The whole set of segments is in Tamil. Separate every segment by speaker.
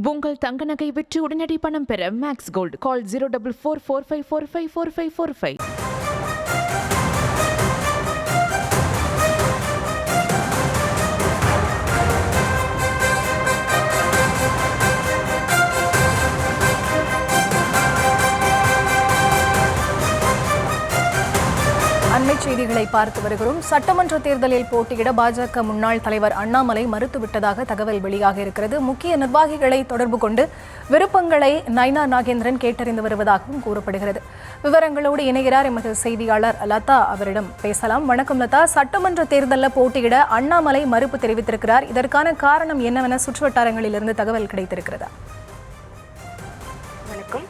Speaker 1: உங்கள் தங்க நகை விற்று உடனடி பணம் பெற மேக்ஸ் கோல்ட் கால் 04445454545.
Speaker 2: அண்மைச் செய்திகளை பார்த்து வருகிறோம். சட்டமன்ற தேர்தலில் போட்டியிட பாஜக முன்னாள் தலைவர் அண்ணாமலை மறுத்துவிட்டதாக தகவல் வெளியாக இருக்கிறது. முக்கிய நிர்வாகிகளை தொடர்பு கொண்டு விருப்பங்களை நயினார் நாகேந்திரன் கேட்டறிந்து வருவதாகவும் கூறப்படுகிறது. விவரங்களோடு இணைகிறார் எமது செய்தியாளர் லதா. அவரிடம் பேசலாம். வணக்கம் லதா. சட்டமன்ற தேர்தலில் போட்டியிட அண்ணாமலை மறுப்பு தெரிவித்திருக்கிறார். இதற்கான காரணம் என்னவென சுற்றுவட்டாரங்களிலிருந்து தகவல் கிடைத்திருக்கிறதா?
Speaker 3: வணக்கம்.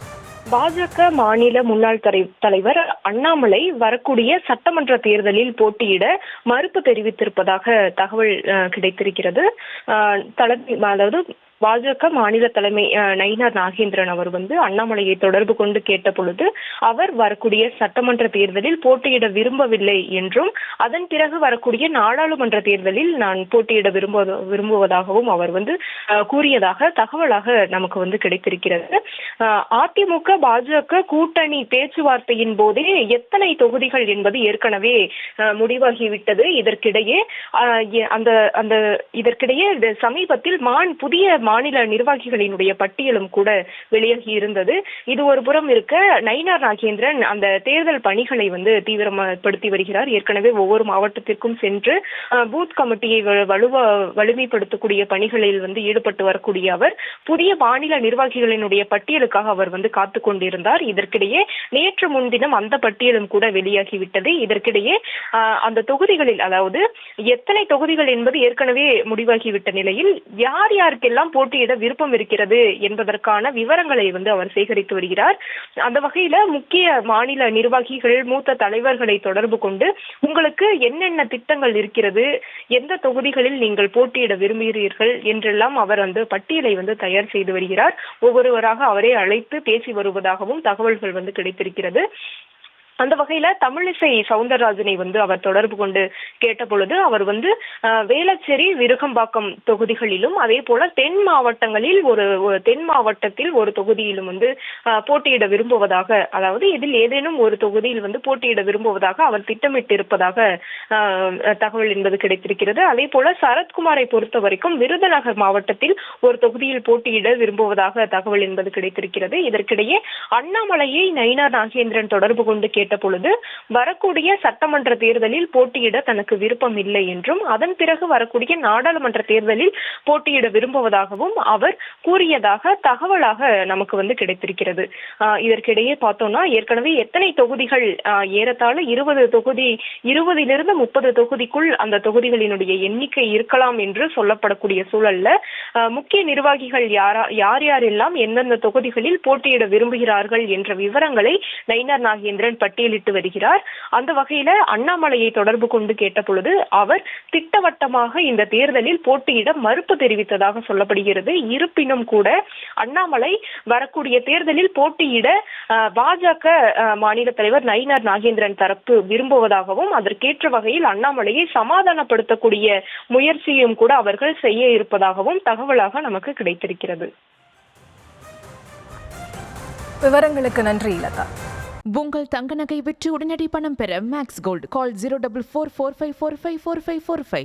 Speaker 3: பாஜக மாநில முன்னாள் தலைவர் அண்ணாமலை வரக்கூடிய சட்டமன்ற தேர்தலில் போட்டியிட மறுப்பு தெரிவித்திருப்பதாக தகவல் கிடைத்திருக்கிறது. அதாவது பாஜக மாநில தலைமை நயினார் நாகேந்திரன் அவர் அண்ணாமலையை தொடர்பு கொண்டு கேட்ட பொழுது அவர் வரக்கூடிய சட்டமன்ற தேர்தலில் போட்டியிட விரும்பவில்லை என்றும் அதன் பிறகு வரக்கூடிய நாடாளுமன்ற தேர்தலில் நான் போட்டியிட விரும்புவதாகவும் அவர் கூறியதாக தகவலாக நமக்கு கிடைத்திருக்கிறது. அதிமுக பாஜக கூட்டணி பேச்சுவார்த்தையின் போதே எத்தனை தொகுதிகள் என்பது ஏற்கனவே முடிவாகிவிட்டது. இதற்கிடையே சமீபத்தில் புதிய மாநில நிர்வாகிகளினுடைய பட்டியலும் கூட வெளியாகி இருந்தது. இது ஒரு புறம் இருக்க, நயினார் நாகேந்திரன் அந்த தேர்தல் பணிகளை தீவிரப்படுத்தி வருகிறார். ஏற்கனவே ஒவ்வொரு மாவட்டத்திற்கும் சென்று பூத் கமிட்டியை வலிமைப்படுத்தக்கூடிய பணிகளில் ஈடுபட்டு வரக்கூடிய அவர் புதிய மாநில நிர்வாகிகளினுடைய பட்டியலுக்காக அவர் காத்து கொண்டிருந்தார். இதற்கிடையே நேற்று முன்தினம் அந்த பட்டியலும் கூட வெளியாகிவிட்டது. இதற்கிடையே அந்த தொகுதிகளில், அதாவது எத்தனை தொகுதிகள் என்பது ஏற்கனவே முடிவாகிவிட்ட நிலையில் யார் யாருக்கெல்லாம் போட்டியிட விருப்பம் இருக்கிறது என்பதற்கான விவரங்களை அவர் சேகரித்து வருகிறார். அந்த வகையில முக்கிய மாநில நிர்வாகிகள், மூத்த தலைவர்களை தொடர்பு கொண்டு உங்களுக்கு என்னென்ன திட்டங்கள் இருக்கிறது, எந்த தொகுதிகளில் நீங்கள் போட்டியிட விரும்புகிறீர்கள் என்றெல்லாம் அவர் பட்டியலை தயார் செய்து வருகிறார். ஒவ்வொருவராக அவரே அழைத்து பேசி வருவதாகவும் தகவல்கள் கிடைத்திருக்கிறது. அந்த வகையில தமிழிசை சவுந்தரராஜனை அவர் தொடர்பு கொண்டு கேட்ட பொழுது அவர் வேளச்சேரி, விருகம்பாக்கம் தொகுதிகளிலும் அதே போல தென் மாவட்டத்தில் ஒரு தொகுதியிலும் போட்டியிட விரும்புவதாக, அதாவது இதில் ஏதேனும் ஒரு தொகுதியில் போட்டியிட விரும்புவதாக அவர் திட்டமிட்டு இருப்பதாக தகவல் என்பது கிடைத்திருக்கிறது. அதே போல சரத்குமாரை பொறுத்த வரைக்கும் விருதுநகர் மாவட்டத்தில் ஒரு தொகுதியில் போட்டியிட விரும்புவதாக தகவல் என்பது கிடைத்திருக்கிறது. இதற்கிடையே அண்ணாமலையை நயினார் நாகேந்திரன் தொடர்பு கொண்டு பொழுது வரக்கூடிய சட்டமன்ற தேர்தலில் போட்டியிட தனக்கு விருப்பம் இல்லை என்றும் அதன் பிறகு வரக்கூடிய நாடாளுமன்ற தேர்தலில் போட்டியிட விரும்புவதாகவும் அவர் கூறியதாக தகவலாக நமக்கு கிடைத்திருக்கிறது. இதற்கிடையே பார்த்தோம்னா ஏற்கனவே எத்தனை தொகுதிகள், ஏறத்தாழ 20 to 30 தொகுதிக்குள் அந்த தொகுதிகளினுடைய எண்ணிக்கை இருக்கலாம் என்று சொல்லப்படக்கூடிய சூழல்ல முக்கிய நிர்வாகிகள் யாரெல்லாம் எந்தெந்த தொகுதிகளில் போட்டியிட விரும்புகிறார்கள் என்ற விவரங்களை நயினார் நாகேந்திரன் பட்டியலிட்டு வருகிறார். அந்த வகையில அண்ணாமலையை தொடர்பு கொண்டு கேட்ட பொழுது அவர் திட்டவட்டமாக இந்த தேர்தலில் போட்டியிட மறுப்பு தெரிவித்ததாக சொல்லப்படுகிறது. இருப்பினும் கூட அண்ணாமலை வரக்கூடிய தேர்தலில் போட்டியிட பாஜக மாநில தலைவர் நயினார் நாகேந்திரன் தரப்பு விரும்புவதாகவும் அதற்கேற்ற வகையில் அண்ணாமலையை சமாதானப்படுத்தக்கூடிய முயற்சியும் கூட அவர்கள் செய்ய இருப்பதாகவும் தகவலாக நமக்கு கிடைத்திருக்கிறது.
Speaker 2: விவரங்களுக்கு நன்றி லதா.
Speaker 1: உங்கள் தங்க நகை விற்று உடனடி பணம் பெற மேக்ஸ் கோல்ட் கால் 04445454545.